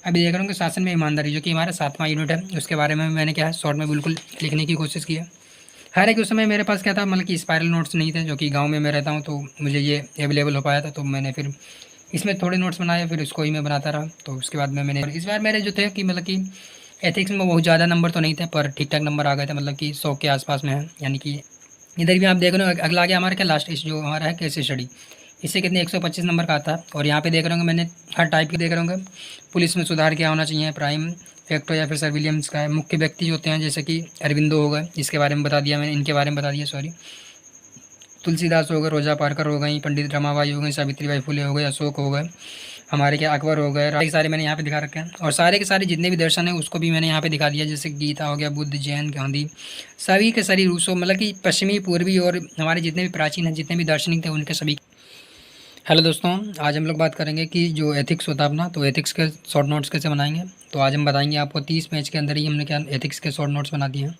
अभी देख रहा हूँ कि शासन में ईमानदारी, जो कि हमारा 7वां यूनिट है, उसके बारे में मैंने क्या है शॉर्ट में बिल्कुल लिखने की कोशिश की है। हालाँकि उस समय मेरे पास क्या था, मतलब कि स्पाइरल नोट्स नहीं थे, जो कि गाँव में मैं रहता हूँ, तो मुझे ये अवेलेबल हो पाया था, तो मैंने फिर इसमें थोड़े नोट्स बनाए, फिर उसको ही मैं बनाता रहा। तो उसके बाद में मैंने इस बार मेरे जो थे कि मतलब कि एथिक्स में बहुत ज़्यादा नंबर तो नहीं थे, पर ठीक-ठाक नंबर आ गए थे, मतलब कि 100 के आस-पास में है। यानी कि इधर भी आप देख रहे हो, अगला आ गया हमारा क्या लास्ट इस जो हमारा है केस स्टडी, इससे कितने 125 नंबर का आता है। और यहाँ पे देख रहे होंगे मैंने हर टाइप के देख रहे होंगे, पुलिस में सुधार क्या होना चाहिए, प्राइम फैक्टर या फिर सर्विलियंस का है, मुख्य व्यक्ति जो होते हैं जैसे कि अरविंदो हो गए, इसके बारे में बता दिया मैंने, इनके बारे में बता दिया सॉरी, तुलसीदास हो गए, रोजा पारकर हो गई, पंडित रमाबाई हो गई, सावित्रीबाई फुले हो गए, अशोक हो गए, हमारे क्या अकबर हो गए, सारे मैंने यहाँ पे दिखा रखे हैं। और सारे के सारे जितने भी दर्शन हैं उसको भी मैंने यहाँ पे दिखा दिया, जैसे गीता हो गया, बुद्ध, जैन, गांधी, सभी के सभी रूसो, मतलब कि पश्चिमी, पूर्वी और हमारे जितने भी प्राचीन हैं, जितने भी दार्शनिक थे, उनके सभी। हेलो दोस्तों, आज हम लोग बात करेंगे कि जो एथिक्स होता है अपना, तो एथिक्स के शॉर्ट नोट्स कैसे बनाएंगे। तो आज हम बताएंगे आपको 30 पेज के अंदर ही हमने क्या एथिक्स के शॉर्ट नोट्स बना दिए हैं,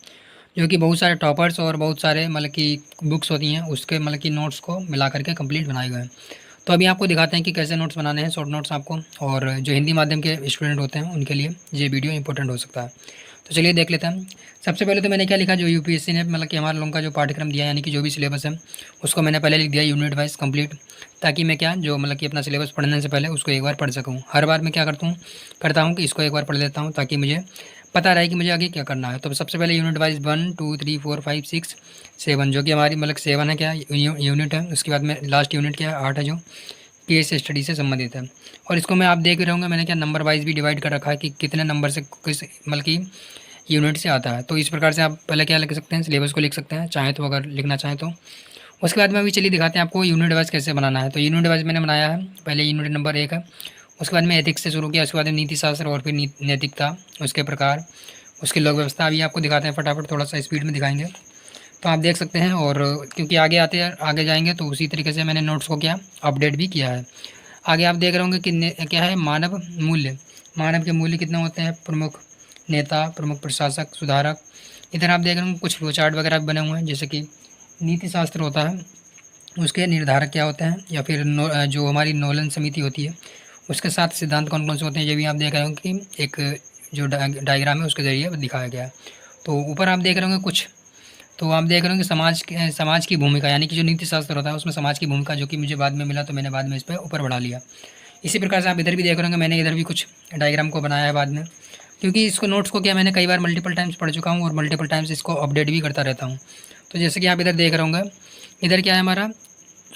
जो कि बहुत सारे टॉपर्स और बहुत सारे मतलब कि बुक्स होती हैं उसके मतलब कि नोट्स को मिला करके कंप्लीट बनाए गए हैं। तो अभी आपको दिखाते हैं कि कैसे नोट्स बनाने हैं, शॉर्ट नोट्स आपको, और जो हिंदी माध्यम के स्टूडेंट होते हैं उनके लिए ये वीडियो इंपॉर्टेंट हो सकता है। तो चलिए देख लेते हैं। सबसे पहले तो मैंने क्या लिखा, जो यूपीएससी ने मतलब कि हमारे लोगों का जो पाठ्यक्रम दिया, यानी कि जो भी सिलेबस है उसको मैंने पहले लिख दिया यूनिट वाइज कंप्लीट, ताकि मैं क्या जो मतलब कि अपना सिलेबस पढ़ने से पहले उसको एक बार पढ़ सकूँ। हर बार मैं क्या करता हूँ कि इसको एक बार पढ़ लेता हूँ, ताकि मुझे पता रहे कि मुझे आगे क्या करना है। तो सबसे पहले यूनिट वाइज 1 2 3 4 5 6 7, जो कि हमारी मतलब 7 है क्या यूनिट है। उसके बाद में लास्ट यूनिट क्या है 8 है, जो केस स्टडी से संबंधित है। और इसको मैं आप देख रहे होंगे मैंने क्या नंबर वाइज भी डिवाइड कर रखा है कि कितने नंबर से किस मतलब कि यूनिट से आता है। तो इस प्रकार से आप पहले क्या लिख सकते हैं, सिलेबस को लिख सकते हैं चाहें तो, अगर लिखना चाहें तो। उसके बाद में अभी चलिए दिखाते हैं आपको यूनिट वाइज कैसे बनाना है। तो यूनिट वाइज मैंने बनाया है, पहले यूनिट नंबर 1 है, उसके बाद में एथिक्स से शुरू किया, उसके बाद में नीति शास्त्र और फिर नैतिकता, उसके प्रकार, उसकी लोक व्यवस्था। अभी आपको दिखाते हैं फटाफट, थोड़ा सा स्पीड में दिखाएंगे तो आप देख सकते हैं। और क्योंकि आगे जाएंगे तो उसी तरीके से मैंने नोट्स को क्या अपडेट भी किया है। आगे आप देख रहे होंगे कि क्या है मानव मूल्य, मानव के मूल्य कितने होते हैं, प्रमुख नेता, प्रमुख प्रशासक, सुधारक। इधर आप देख रहे होंगे कुछ फ्लो चार्ट वगैरह भी बने हुए हैं, जैसे कि नीति शास्त्र होता है उसके निर्धारक क्या होते हैं, या फिर जो हमारी नोलन समिति होती है उसके साथ सिद्धांत कौन कौन से होते हैं, ये भी आप देख रहे होंगे कि एक जो डायग्राम है उसके ज़रिए दिखाया गया है। तो ऊपर आप देख रहे होंगे कुछ, तो आप देख रहे होंगे समाज की भूमिका, यानी कि जो नीति शास्त्र होता है उसमें समाज की भूमिका, जो कि मुझे बाद में मिला तो मैंने बाद में इस पर ऊपर बढ़ा लिया। इसी प्रकार से आप इधर भी देख रहे होंगे मैंने इधर भी कुछ डायग्राम को बनाया है बाद में, क्योंकि इसको नोट्स को क्या मैंने कई बार मल्टीपल टाइम्स पढ़ चुका हूँ और मल्टीपल टाइम्स इसको अपडेट भी करता रहता हूँ। तो जैसे कि आप इधर देख रहे होंगे, इधर क्या है हमारा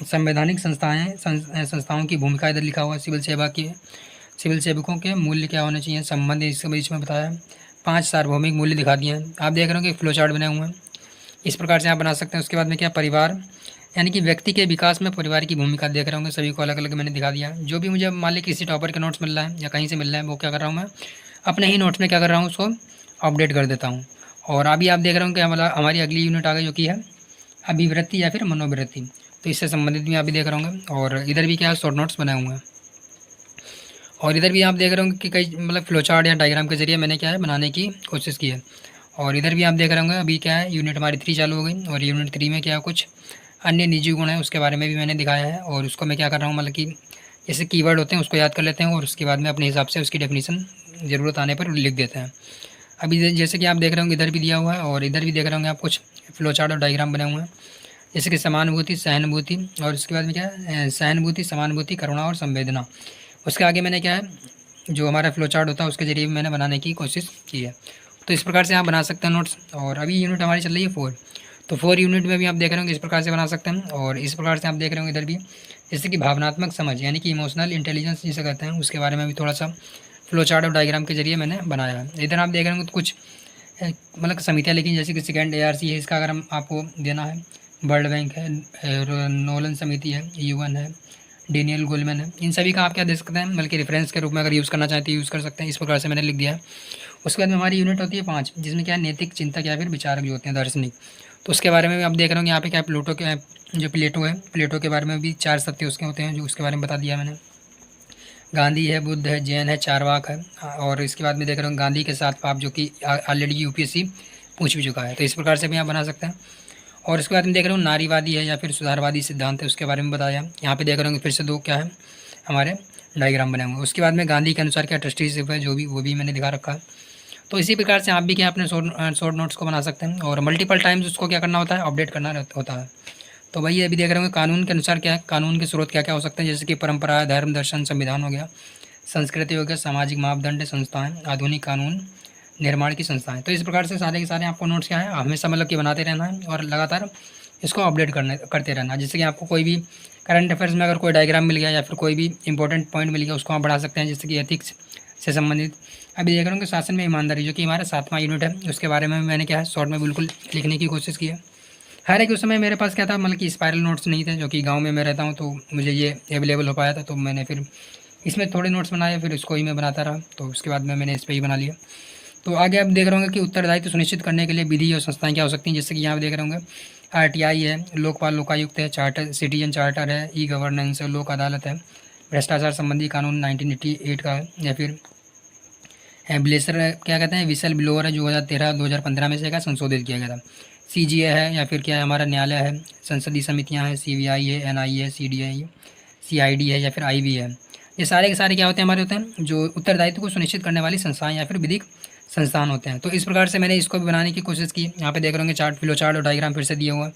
संवैधानिक संस्थाओं की भूमिका इधर लिखा हुआ है, सिविल सेवकों के मूल्य क्या होने चाहिए, संबंध इसके बीच में बताया है, 5 सार्वभौमिक मूल्य दिखा दिए हैं। आप देख रहे हो कि फ्लो चार्ट बने हुए हैं, इस प्रकार से आप बना सकते हैं। उसके बाद में क्या परिवार, यानी कि व्यक्ति के विकास में परिवार की भूमिका देख रहे होंगे, सभी को अलग अलग मैंने दिखा दिया। जो भी मुझे मान ली किसी टॉपर के नोट्स मिल रहा है या कहीं से मिल रहा है, वो क्या कर रहा हूँ मैं अपने ही नोट्स में क्या कर रहा हूँ उसको अपडेट कर देता हूँ। और अभी आप देख रहे हो कि हमारी अगली यूनिट आ गई, जो कि है अभिवृत्ति या फिर मनोवृत्ति, तो इससे संबंधित भी आप भी देख रहे होंगे। और इधर भी क्या शॉर्ट नोट्स बनाए हुए हैं, और इधर भी आप देख रहे होंगे कि कई मतलब फ्लो चार्ट या डायग्राम के जरिए मैंने क्या है बनाने की कोशिश की है। और इधर भी आप देख रहे होंगे अभी क्या है यूनिट हमारी 3 चालू हो गई, और यूनिट 3 में क्या कुछ अन्य निजी गुण है उसके बारे में भी मैंने दिखाया है। और उसको मैं क्या कर रहा हूँ मतलब कि जैसे कीवर्ड होते हैं उसको याद कर लेते हैं, और उसके बाद में अपने हिसाब से उसकी डेफिनेशन ज़रूरत आने पर लिख देते हैं। अभी जैसे कि आप देख रहे होंगे इधर भी दिया हुआ है, और इधर भी देख रहे होंगे आप कुछ फ्लो चार्ट और डायग्राम बने हुए हैं, जैसे कि समानुभूति, सहानुभूति, और उसके बाद में क्या है सहानुभूति, समानुभूति, करुणा और संवेदना। उसके आगे मैंने क्या है जो हमारा फ्लो चार्ट होता है उसके ज़रिए भी मैंने बनाने की कोशिश की है। तो इस प्रकार से आप बना सकते हैं नोट्स। और अभी यूनिट हमारी चल रही है 4, तो 4 यूनिट में भी आप देख रहे होंगे इस प्रकार से बना सकते हैं। और इस प्रकार से आप देख रहे होंगे इधर भी जैसे कि भावनात्मक समझ, यानी कि इमोशनल इंटेलिजेंस जिसे कहते हैं, उसके बारे में भी थोड़ा सा फ्लो चार्ट और डायग्राम के जरिए मैंने बनाया है। इधर आप देख रहे होंगे तो कुछ मतलब समितियाँ लिखी, जैसे कि सेकेंड ARC है, इसका अगर हम आपको देना है, वर्ल्ड बैंक है, नोलन समिति है, UN है, डेनियल गोलमैन है, इन सभी का आप क्या दे सकते हैं बल्कि रेफरेंस के रूप में अगर यूज़ करना चाहते हैं यूज़ कर सकते हैं। इस प्रकार से मैंने लिख दिया है। उसके बाद में हमारी यूनिट होती है 5, जिसमें क्या है नैतिक चिंतक या फिर विचारक जो होते हैं दार्शनिक, तो उसके बारे में भी आप देख रहे होंगे यहाँ पे क्या प्लेटो है, प्लेटो के बारे में भी 4 सत्य उसके होते हैं, जो उसके बारे में बता दिया मैंने। गांधी है, बुद्ध है, जैन है, चारवाक है। और इसके बाद में देख रहे हो गांधी के साथ पाप, जो कि ऑलरेडी यूपीएससी पूछ भी चुका है, तो इस प्रकार से भी आप बना सकते हैं। और इसके बाद में देख रहे हो नारीवादी है या फिर सुधारवादी सिद्धांत है, उसके बारे में बताया। यहाँ पे देख रहे होंगे फिर से 2 क्या है हमारे डायग्राम बने हुए। उसके बाद में गांधी के अनुसार क्या ट्रस्टीशिप है जो भी, वो भी मैंने दिखा रखा है। तो इसी प्रकार से आप भी क्या अपने शॉर्ट नोट्स को बना सकते हैं और मल्टीपल टाइम्स उसको क्या करना होता है, अपडेट करना होता है। तो वही अभी देख रहे होंगे कानून के अनुसार क्या है, कानून के स्रोत क्या क्या हो सकते हैं, जैसे कि परंपरा, धर्म, दर्शन, संविधान हो गया, संस्कृति हो गया, सामाजिक मापदंड, संस्थाएं, आधुनिक कानून निर्माण की संस्थाएं। तो इस प्रकार से सारे के सारे आपको नोट्स क्या है हमेशा मतलब कि बनाते रहना है और लगातार इसको अपडेट करते रहना, जिससे कि आपको कोई भी करंट अफेयर्स में अगर कोई डायग्राम मिल गया या फिर कोई भी इंपॉर्टेंट पॉइंट मिल गया उसको आप बढ़ा सकते हैं, जैसे कि एथिक्स से संबंधित। अभी देख रहा हूँ कि शासन में ईमानदारी जो कि हमारा 7वां यूनिट है, उसके बारे में मैंने क्या है शॉर्ट में बिल्कुल लिखने की कोशिश की है। हालांकि उस समय मेरे पास क्या था मतलब कि स्पायरल नोट्स नहीं थे, जो कि गांव में मैं रहता हूँ तो मुझे ये अवेलेबल हो पाया था, तो मैंने फिर इसमें थोड़े नोट्स बनाए, फिर उसको ही मैं बनाता रहा, तो उसके बाद में मैंने इस पर ही बना लिया। तो आगे आप देख रहे होंगे कि उत्तरदायित्व सुनिश्चित करने के लिए विधि और संस्थाएं क्या हो सकती हैं, जैसे कि यहाँ पे देख रहे होंगे आरटीआई है, लोकपाल लोकायुक्त है, चार्टर सिटीजन चार्टर है, ई गवर्नेंस है, लोक अदालत है, भ्रष्टाचार संबंधी कानून 1988 का है, या फिर ब्लेसर क्या कहते हैं विसल ब्लोअर है जो 2013-2015 में से क्या संशोधित किया गया था। सीजीए है या फिर क्या है हमारा न्यायालय है, संसदीय समितियां हैं, सीबीआई है, एनआई है, सीडीआई, सीआईडी है या फिर आईबी है। ये सारे के सारे क्या होते हैं हमारे होते हैं जो उत्तरदायित्व को सुनिश्चित करने वाली संस्थाएं या फिर विधिक संस्थान होते हैं। तो इस प्रकार से मैंने इसको भी बनाने की कोशिश की। यहाँ पे देख रहे होंगे चार्ट, फ्लो चार्ट और डायग्राम फिर से दिए हुए हैं।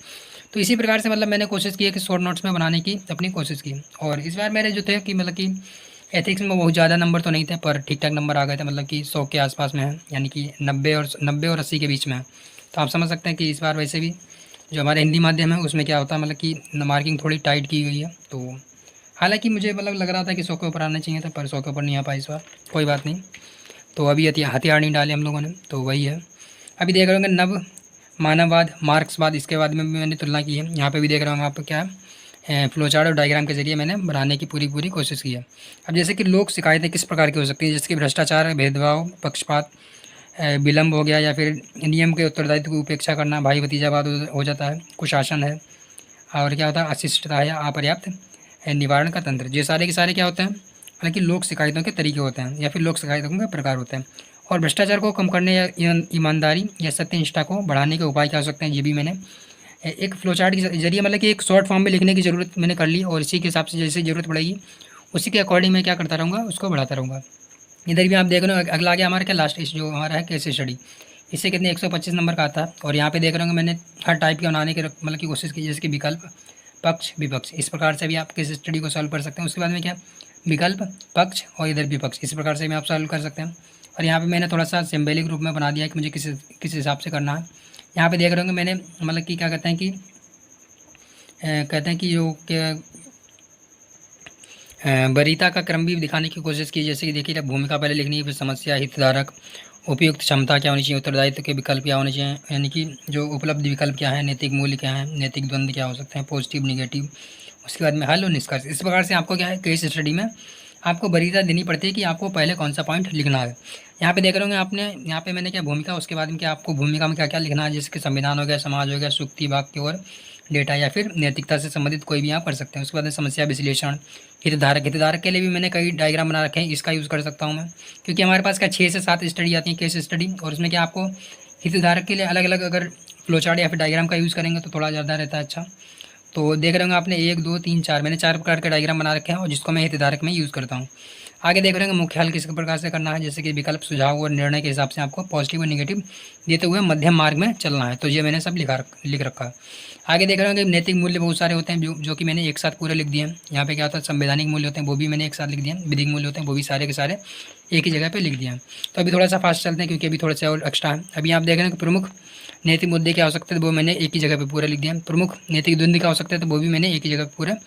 तो इसी प्रकार से मतलब मैंने कोशिश की है कि शॉर्ट नोट्स में बनाने की अपनी कोशिश की। और इस बार मेरे जो थे कि मतलब कि एथिक्स में बहुत ज़्यादा नंबर तो नहीं थे, पर ठीक ठाक नंबर आ गए थे, मतलब कि 100 के आसपास में है, यानी कि 90 और 80 के बीच में है। तो आप समझ सकते हैं कि इस बार वैसे भी जो हमारे हिंदी माध्यम है उसमें क्या होता है मतलब कि मार्किंग थोड़ी टाइट की गई है। तो हालांकि मुझे मतलब लग रहा था कि 100 के ऊपर आना चाहिए था, पर 100 के ऊपर नहीं आ पाया इस बार, कोई बात नहीं। तो अभी हथियार नहीं डाले हम लोगों ने, तो वही है। अभी देख रहे होंगे नव मानववाद, मार्क्सवाद, इसके बाद में भी मैंने तुलना की है। यहाँ पे भी देख रहा हूँ आप क्या है फ्लो चार्ट और डायग्राम के जरिए मैंने बनाने की पूरी कोशिश की है। अब जैसे कि लोक शिकायतें किस प्रकार की हो सकती हैं, जैसे कि भ्रष्टाचार, भेदभाव, पक्षपात, विलम्ब हो गया, या फिर नियम के उत्तरदायित्व की उपेक्षा करना, भाई भतीजावाद हो जाता है, कुशासन है, और क्या होता है अशिष्टता है, अपर्याप्त निवारण का तंत्र। ये सारे के सारे क्या होते हैं हालांकि लोक शिकायतों के तरीके होते हैं या फिर लोक शिकायतों के प्रकार होते हैं। और भ्रष्टाचार को कम करने या ईमानदारी या सत्यनिष्ठा को बढ़ाने के उपाय क्या हो सकते हैं, ये भी मैंने एक फ्लोचार्ट के जरिए मतलब कि एक शॉर्ट फॉर्म में लिखने की ज़रूरत मैंने कर ली, और इसी के हिसाब से जैसे ज़रूरत पड़ेगी उसी के अकॉर्डिंग मैं क्या करता रहूँगा, उसको बढ़ाता रहूँगा। इधर भी आप देख रहे हो अगला आ गया हमारा क्या लास्ट जो हमारा है केस स्टडी, इससे कितने 125 नंबर का आता है। और यहाँ पे देख रहे होंगे मैंने हर टाइप के बनाने के मतलब की कोशिश की, जैसे कि विकल्प, पक्ष, विपक्ष, इस प्रकार से भी आप केस स्टडी को सॉल्व कर सकते हैं। उसके बाद में क्या विकल्प, पक्ष और इधर विपक्ष, इस प्रकार से भी आप सॉल्व कर सकते हैं। और यहाँ पे मैंने थोड़ा सा सिम्बॉलिक रूप में बना दिया कि मुझे किस हिसाब से करना है। यहाँ पे देख रहे होंगे मैंने मतलब कि क्या कहते हैं कि जो क्या वरीयता का क्रम भी दिखाने की कोशिश की, जैसे कि देखिए भूमिका पहले लिखनी है, फिर समस्या, हितधारक, उपयुक्त क्षमता क्या होनी चाहिए, उत्तरदायित्व के विकल्प क्या होने चाहिए, यानी कि जो उपलब्ध विकल्प क्या है, नैतिक मूल्य क्या है, नैतिक द्वंद्व क्या हो सकते हैं, पॉजिटिव, निगेटिव, उसके बाद में हल और निष्कर्ष। इस प्रकार से आपको क्या है केस स्टडी में आपको वरीयता देनी पड़ती है कि आपको पहले कौन सा पॉइंट लिखना है। यहाँ पे देख रहे होंगे आपने, यहाँ पे मैंने क्या भूमिका, उसके बाद में क्या आपको भूमिका में क्या क्या लिखना है, जैसे कि संविधान हो गया, समाज हो गया, सुक्ति, वाक्य और डेटा, या फिर नैतिकता से संबंधित कोई भी आप कर सकते हैं। उसके बाद में समस्या विश्लेषण, हितधारक के लिए भी मैंने कई डायग्राम बना रखे हैं, इसका यूज़ कर सकता हूँ मैं, क्योंकि हमारे पास क्या 6 से 7 स्टडी आती है केस स्टडी, और उसमें क्या आपको हितधारक के लिए अलग अलग अगर फ्लोचार्ट या फिर डायग्राम का यूज़ करेंगे तो थोड़ा ज़्यादा रहता है अच्छा। तो देख रहे होंगे आपने 1 2 3 4 मैंने 4 प्रकार के डायग्राम बना रखे हैं, और जिसको मैं हितधारक में यूज़ करता हूँ। आगे देख रहे होंगे मुख्य हल किस प्रकार से करना है, जैसे कि विकल्प, सुझाव और निर्णय के हिसाब से आपको पॉजिटिव और नेगेटिव देते हुए मध्यम मार्ग में चलना है। तो ये मैंने सब लिख रखा है। आगे देख रहे होंगे नैतिक मूल्य बहुत सारे होते हैं जो कि मैंने एक साथ पूरे लिख दिए हैं। यहाँ पे क्या होता है संवैधानिक मूल्य होते हैं, वो भी मैंने एक साथ लिख दिए हैं, विधिक मूल्य होते हैं, वो भी सारे के सारे एक ही जगह पे लिख दिए हैं। तो अभी थोड़ा सा फास्ट चलते हैं क्योंकि अभी थोड़ा सा और एक्स्ट्रा है। अभी आप देख रहे हैं कि प्रमुख नैतिक मुद्दे क्या हो सकते हैं, वो मैंने एक ही जगह पे पूरा लिख दिया। प्रमुख नैतिक द्वंद्व क्या हो सकते हैं, तो वो भी मैंने एक ही जगह पे पूरा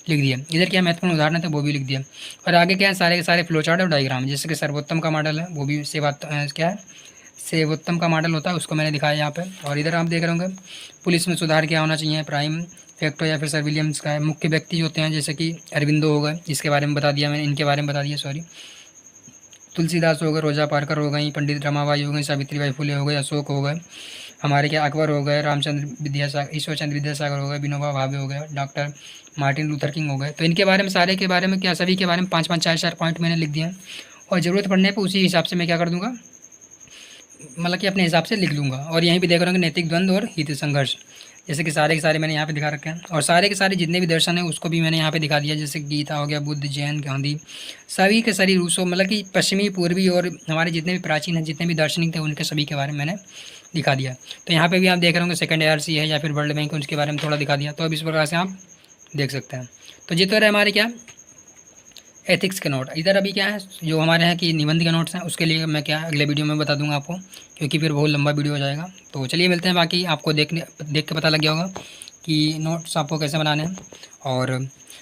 लिख दिया। इधर क्या महत्वपूर्ण उदाहरण है वो भी लिख दिया। और आगे क्या है सारे के सारे फ्लोचार्ट और डायग्राम, जैसे कि सर्वोत्तम का मॉडल है, वो भी क्या है सर्वोत्तम का मॉडल होता है, उसको मैंने दिखाया यहाँ पे। और इधर आप देख रहे होंगे पुलिस में सुधार क्या होना चाहिए, प्राइम फैक्टर या फिर सर विलियम्स का है। मुख्य व्यक्ति होते हैं जैसे कि अरविंदो हो गए, इसके बारे में बता दिया मैंने, इनके बारे में बता दिया सॉरी। तुलसीदास हो गए, रोजा पारकर हो गई, पंडित रमाबाई हो गई, सावित्रीबाई फुले हो गए, अशोक हो गए, हमारे क्या अकबर हो गए, रामचंद्र विद्यासागर, ईश्वरचंद्र विद्यासागर हो गए, विनोबा भावे हो गए, डॉक्टर मार्टिन लूथर किंग हो गए। तो इनके बारे में सारे के बारे में क्या सभी के बारे में 5-5 4-4 पॉइंट मैंने लिख दिए हैं। और ज़रूरत पड़ने पर उसी हिसाब से मैं क्या कर दूँगा, मतलब कि अपने हिसाब से लिख लूँगा। और यहीं भी देख रहे होंगे नैतिक द्वंद्व और हित संघर्ष, जैसे कि सारे के सारे मैंने यहाँ पे दिखा रखे हैं, और सारे के सारे जितने भी दर्शन हैं उसको भी मैंने यहाँ पे दिखा दिया। जैसे गीता हो गया, बुद्ध, जैन, गांधी, सभी के सभी रूसों मतलब कि पश्चिमी, पूर्वी और हमारे जितने भी प्राचीन हैं, जितने भी दार्शनिक थे, उनके सभी के बारे में मैंने दिखा दिया। तो यहाँ पे भी आप देख रहे होंगे सेकंड ARC है या फिर वर्ल्ड बैंक, उसके बारे में थोड़ा दिखा दिया। तो अब इस प्रकार से आप देख सकते हैं। तो ये तो रहे हमारे क्या एथिक्स के नोट। इधर अभी क्या है जो हमारे यहाँ की निबंध के नोट्स हैं, उसके लिए मैं क्या अगले वीडियो में बता दूंगा आपको, क्योंकि फिर बहुत लंबा वीडियो हो जाएगा। तो चलिए मिलते हैं, बाकी आपको देख के पता लग गया होगा कि नोट्स आपको कैसे बनाने हैं। और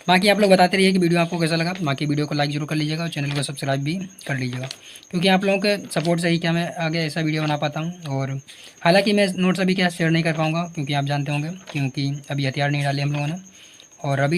बाकी आप लोग बताते रहिए कि वीडियो आपको कैसा लगा। बाकी वीडियो को लाइक जरूर कर लीजिएगा और चैनल को सब्सक्राइब भी कर लीजिएगा, क्योंकि आप लोगों के सपोर्ट से ही क्या मैं आगे ऐसा वीडियो बना पाता हूँ। और हालाँकि मैं नोट्स अभी क्या शेयर नहीं कर पाऊँगा, क्योंकि आप जानते होंगे, क्योंकि अभी हथियार नहीं डाले हम लोगों ने। और अभी